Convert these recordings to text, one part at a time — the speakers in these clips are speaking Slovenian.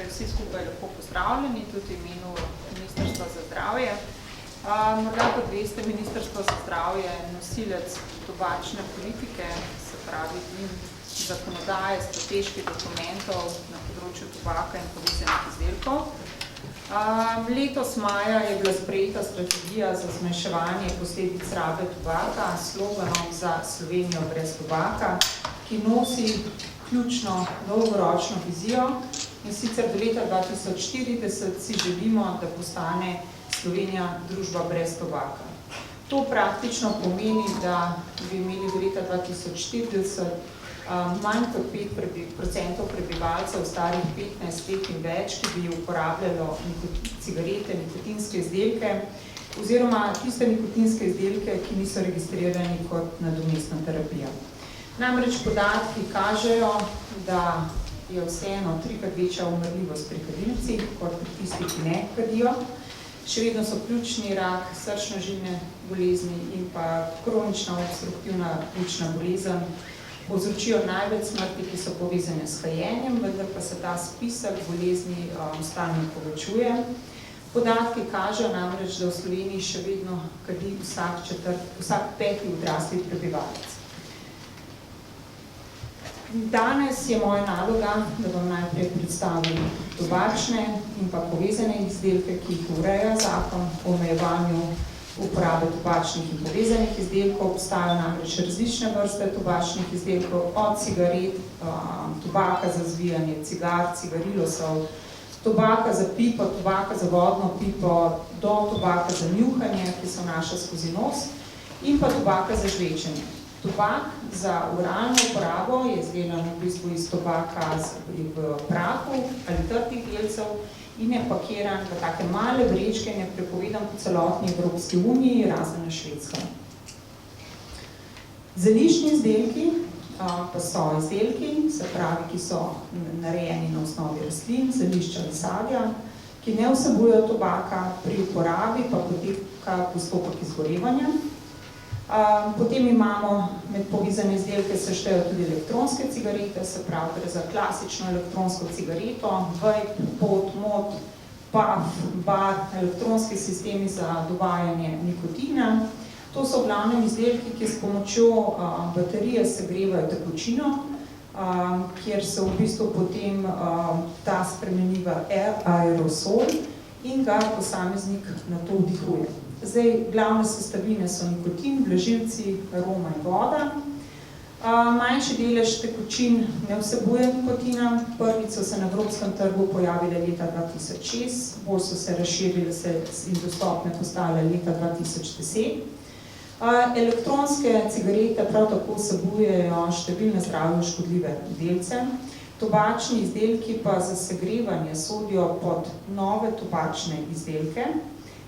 Torej, vsi skupaj lepo pozdravljeni, tudi v imenu Ministrstva za zdravje. Morda kot veste, Ministrstvo za zdravje je nosilec tobačne politike, se pravi zakonodaje, strateških dokumentov na področju tobaka in povezanih izdelkov. Letos maja je bila sprejeta strategija za zmanjševanje posledic rabe tobaka s sloganom za Slovenijo brez tobaka, ki nosi ključno dolgoročno vizijo, in sicer do leta 2040 si želimo, da postane Slovenija družba brez tobaka. To praktično pomeni, da bi imeli do leta 2040 manj kot 5% prebivalcev starih 15 let in več, ki bi uporabljalo cigarete, nikotinske izdelke, oziroma tiste nikotinske izdelke, ki niso registrirani kot nadomestna terapija. Namreč podatki kažejo, da je vseeno 3-krat večja umrljivost pri kadilcih kot pri tistih, ki ne kadijo. Še vedno so pljučni rak, srčno-žilne bolezni in pa kronična obstruktivna pljučna bolezen povzročijo največ smrti, ki so povezane s kajenjem, vendar pa se ta spisek bolezni stalno povečuje. Podatki kažejo namreč, da v Sloveniji še vedno kadi vsak peti odrasli prebivalec. Danes je moja naloga, da vam najprej predstavim tobačne in pa povezane izdelke, ki jih ureja zakon o omejevanju uporabe tobačnih in povezanih izdelkov. Obstajajo namreč različne vrste tobačnih izdelkov, od cigaret, tobaka za zvijanje, cigar, cigarilosov, tobaka za pipo, tobaka za vodno pipo, do tobaka za njuhanje, ki se vnaša skozi nos, in pa tobaka za žvečenje. Tobak za oralno uporabo je izdelan v bistvu iz tobaka v prahu ali trdih delcev in je pakiran v take male vrečke in je prepovedan po celotni Evropski uniji, razen na Švedskem. Zeliščni izdelki pa so izdelki, se pravi, ki so narejeni na osnovi rastlin, zelišča ali sadja, ki ne vsebujejo tobaka, pri uporabi pa poteka postopek izgorevanja. Potem imamo med povezane izdelke se štejo tudi elektronske cigarete, se pravi, gre za klasično elektronsko cigareto, vape, pod, mod, puff, bar, elektronski sistemi za dovajanje nikotina. To so v glavnem izdelki, ki s pomočjo baterije segrevajo tekočino, kjer se v bistvu potem ta spremeni v aerosol in ga posameznik na to vdihuje. Zdaj, glavne sestavine so nikotin, blažilci, aroma in voda. Manjši delež tekočin ne vsebuje nikotina. Prvič so se na evropskem trgu pojavile leta 2006, bolj so se razširile in dostopne postale leta 2010. Elektronske cigarete prav tako vsebujejo številne zdravju škodljive delce. Tobačni izdelki pa za segrevanje sodijo pod nove tobačne izdelke,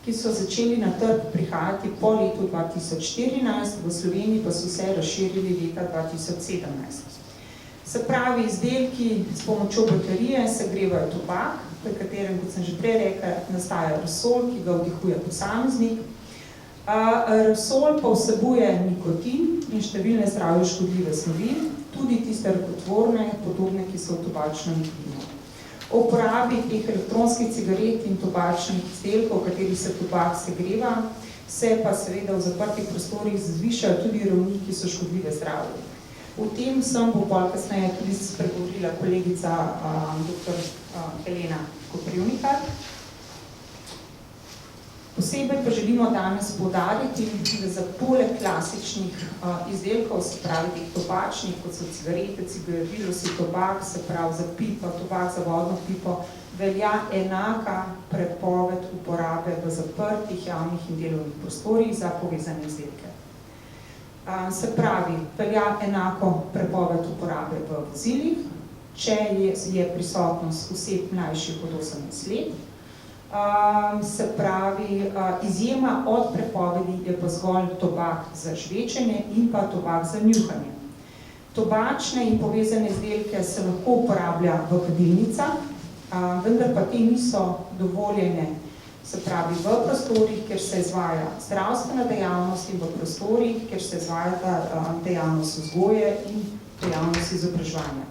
ki so začeli na trg prihajati po letu 2014, v Sloveniji pa so se razširili leta 2017. Se pravi, izdelki s pomočjo baterije segrevajo tobak, pri katerem, kot sem že prej rekla, nastaja aerosol, ki ga vdihuje posameznik. Aerosol pa vsebuje nikotin in številne zdravju škodljive snovi, tudi tiste rakotvorne, podobne, ki so v tobačnem nikotinu. O uporabi teh elektronskih cigaret in tobačnih izdelkov, v katerih se tobak segreva, se pa seveda v zaprtih prostorih zvišajo tudi ravni, ki so škodljive zdravju. O tem sem bo bolj kasneje tudi spregovorila kolegica dr. Helena Koprivnikar. Posebej pa želimo danes poudariti, da za poleg klasičnih izdelkov, se pravi teh tobačnih, kot so cigarete, cigarilosi, tobak, se pravi za pipo, tobak za vodno pipo, velja enaka prepoved uporabe v zaprtih javnih in delovnih prostorih za povezane izdelke. Se pravi, velja enako prepoved uporabe v vozilih, če je prisotnost oseb mlajših od 18 let. Se pravi, izjema od prepovedi je pa zgolj tobak za žvečenje in pa tobak za njuhanje. Tobačne in povezane izdelke se lahko uporablja v kadilnicah, vendar pa te niso dovoljene, se pravi v prostorih, kjer se izvaja zdravstvena dejavnost in v prostorih, kjer se izvaja dejavnost vzgoje in dejavnost izobraževanja.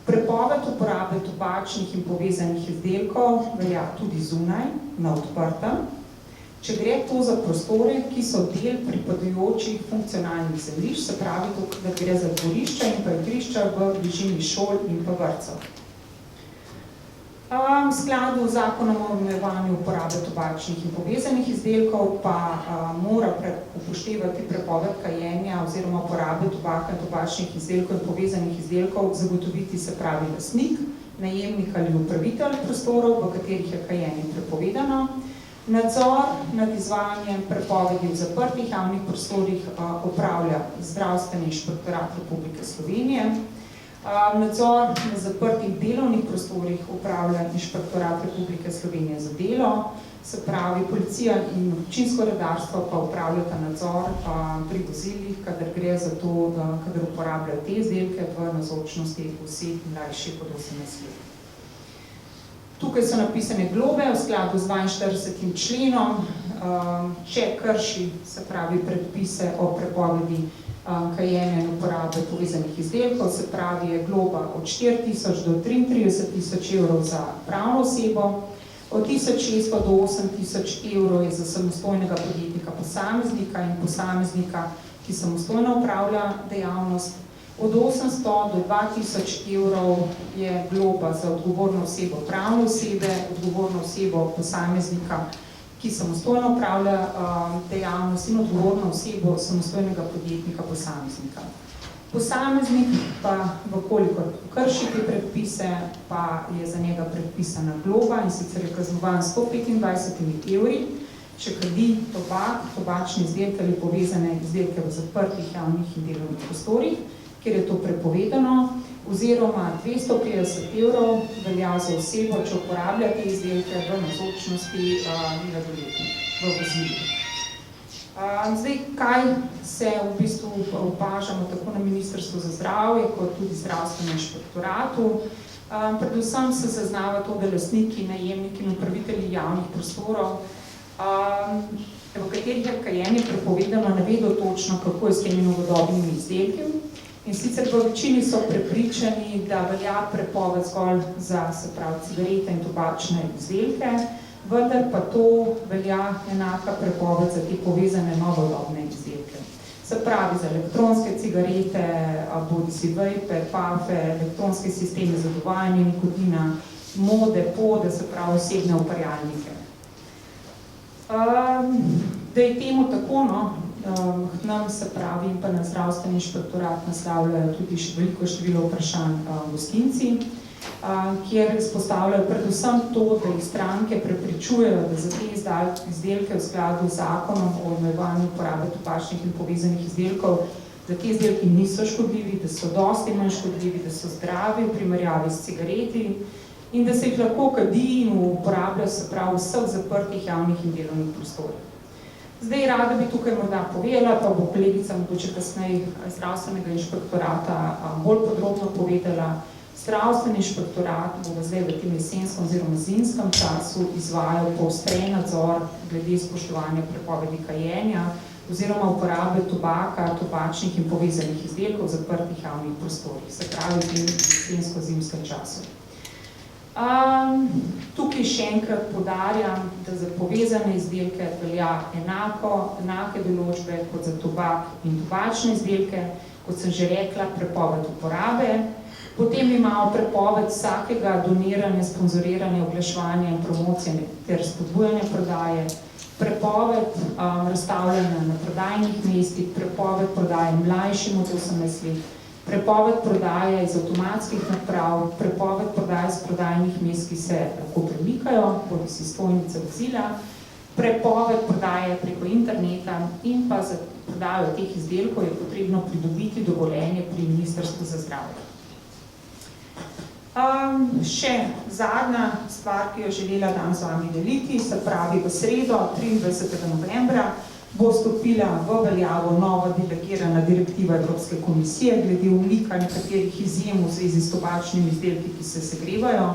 Prepoved uporabe tobačnih in povezanih izdelkov velja tudi zunaj, na odprtem, če gre to za prostore, ki so del pripadajočih funkcionalnih zemljišč, se pravi, da gre za dvorišča in pa igrišča v bližini šol in pa vrtcev. V skladu z zakonom o omejevanju uporabe tobačnih in povezanih izdelkov pa mora upoštevati prepoved kajenja oziroma uporabe tobaka in tobačnih izdelkov in povezanih izdelkov zagotoviti, se pravi, lastnik, najemnik ali upravitelj prostorov, v katerih je kajenje prepovedano. Nadzor nad izvajanjem prepovedi v zaprtih javnih prostorih opravlja Zdravstveni inšpektorat Republike Slovenije. Nadzor na zaprtih delovnih prostorih upravlja Inšpektorat Republike Slovenije za delo, se pravi, policija in občinsko redarstvo pa upravljata nadzor pri vozilih, kadar gre za to, kadar uporabljajo te izdelke v navzočnosti oseb mlajših od 18 let. Tukaj so napisane globe v skladu z 42. členom, če krši, se pravi, predpise o prepovedi kajenja in uporabe povezanih izdelkov, se pravi, je globa od 4.000 do 33.000 evrov za pravno osebo, od 1.600 do 8.000 evrov je za samostojnega podjetnika posameznika in posameznika, ki samostojno upravlja dejavnost, od 800 do 2.000 evrov je globa za odgovorno osebo pravne osebe, odgovorno osebo posameznika, ki samostojno upravlja dejavnost in odgovorno osebo samostojnega podjetnika posameznika. Posameznik pa, vkolikor krši te predpise, pa je za njega predpisana globa in sicer je kaznovan 125 evri, če kadi tobak, tobačne izdelke ali povezane izdelke v zaprtih javnih in delovnih prostorih, kjer je to prepovedano, oziroma 250 evrov velja za osebo, če uporablja te izdelke v navzočnosti mladoletnih v vozilih. Zdaj, kaj se v bistvu opažamo tako na Ministrstvu za zdravje, kot tudi Zdravstvenem inšpektoratu. Predvsem se zaznava to, da lastniki, najemniki in upravitelji javnih prostorov, v katerih je kajenje prepovedano, ne vedo točno, kako je s temi novodobnimi izdelki. In sicer v večini so prepričani, da velja prepoved zgolj za, se pravi, cigarete in tobačne izdelke, vendar pa to velja enaka prepoved za te povezane novodobne izdelke. Se pravi, za elektronske cigarete, bodisi vejpe, pafe, elektronske sisteme za dovajanje nikotina, mode, pode, se pravi, osebne uparjalnike. Da je temu tako, nam, se pravi, in pa na Zdravstveni inšpektorat naslavljajo tudi veliko število vprašanj gostinci, kjer izpostavljajo predvsem to, da jih stranke prepričujejo, da za te izdelke v skladu z zakonom o omejevanju uporabe tobačnih in povezanih izdelkov, da te izdelki niso škodljivi, da so dosti manj škodljivi, da so zdravi v primerjavi s cigareti in da se jih lahko kadi in uporabljajo, se pravi, v vseh zaprtih javnih in delovnih prostorih. Zdaj, rada bi tukaj morda povedala, pa bo kolegica mogoče kasneje Zdravstvenega inšpektorata bolj podrobno povedala. Zdravstveni inšpektorat bo zdaj v tem jesenskem oziroma zimskem času izvajal poostren nadzor glede spoštovanja prepovedi kajenja oziroma uporabe tobaka, tobačnih in povezanih izdelkov v zaprtih javnih prostorih, se pravi v tem jesensko-zimskem času. Tukaj še enkrat poudarjam, da za povezane izdelke velja enake določbe kot za tobak in tobačne izdelke, kot sem že rekla, prepoved uporabe. Potem imamo prepoved vsakega doniranja, sponzoriranja, oglaševanja in promocije ter spodbujanja prodaje, prepoved razstavljanja na prodajnih mestih, prepoved prodaje mlajšim od 18 let, prepoved prodaje iz avtomatskih naprav, prepoved prodaje z prodajnih mest, ki se lahko premikajo, bodisi stojnice vozila, prepoved prodaje preko interneta in pa za prodajo teh izdelkov je potrebno pridobiti dovoljenje pri Ministrstvu za zdravje. Še zadnja stvar, ki jo želela danes z vami deliti, se pravi v sredo, 23. novembra, bo stopila v veljavo nova delegirana direktiva Evropske komisije glede umika nekaterih izjem v zvezi s tobačnimi izdelki, ki se segrevajo.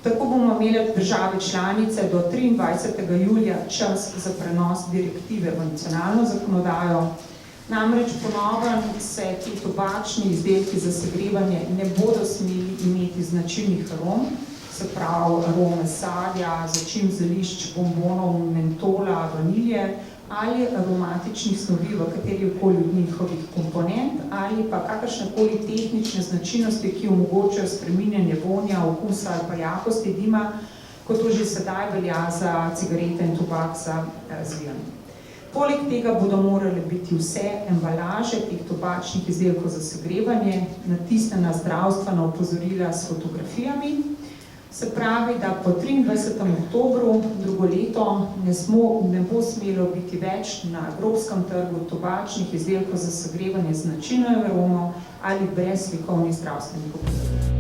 Tako bomo imeli države članice do 23. julija čas za prenos direktive v nacionalno zakonodajo. Namreč po novem se ti tobačni izdelki za segrevanje ne bodo smeli imeti značilnih arom, se pravi arome sadja, začimb, zelišč, bombonov, mentola, vanilje ali aromatičnih snovi v katerikoli od njihovih komponent ali pa kakršnekoli tehnične značilnosti, ki omogočajo spreminjanje vonja, okusa ali pa jakosti dima, kot to že sedaj velja za cigarete in tobak za zvijan. Poleg tega bodo morale biti vse embalaže teh tobačnih izdelkov za segrevanje natisnjena zdravstvena opozorila s fotografijami. Se pravi, da po 23. oktobru drugo leto ne bo smelo biti več na evropskem trgu tobačnih izdelkov za segrevanje z značilno aromo ali brez slikovnih zdravstvenih opozoril.